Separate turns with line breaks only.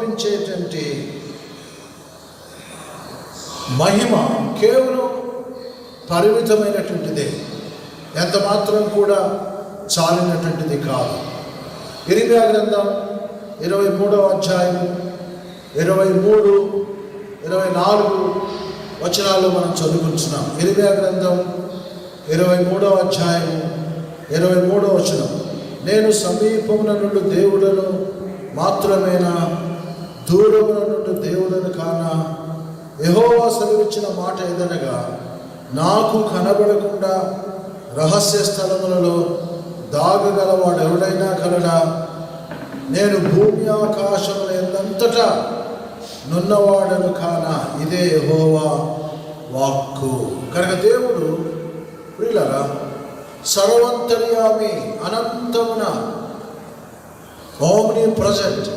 ఆవరించేటువంటి మహిమ కేవలం పరిమితమైనటువంటిదే, ఎంత మాత్రం కూడా చాలినటువంటిది కాదు. ఇర్మియా గ్రంథం 23వ అధ్యాయం 23, 24 వచనాల్లో మనం చదువుకుంటున్నాం. ఇర్మియా గ్రంథం 23వ అధ్యాయం 23వ వచనం, నేను సమీపమున నుండి దేవుడను మాత్రమేనా, దూరమున నుండి దేవుడను కానా? యెహోవా సెలవిచ్చిన మాట ఏదనగా, నాకు కనబడకుండా రహస్య స్థలములలో దాగగలవాడు ఎవడైనా కలడా? నేను భూమి ఆకాశముల ఎందంతటా నున్నవాడను కానా? ఇదే యెహోవా వాక్కు. కనుక దేవుడు ప్రియులారా సర్వంతర్యామి, అనంతమున, ఓమ్ని ప్రజెంట్,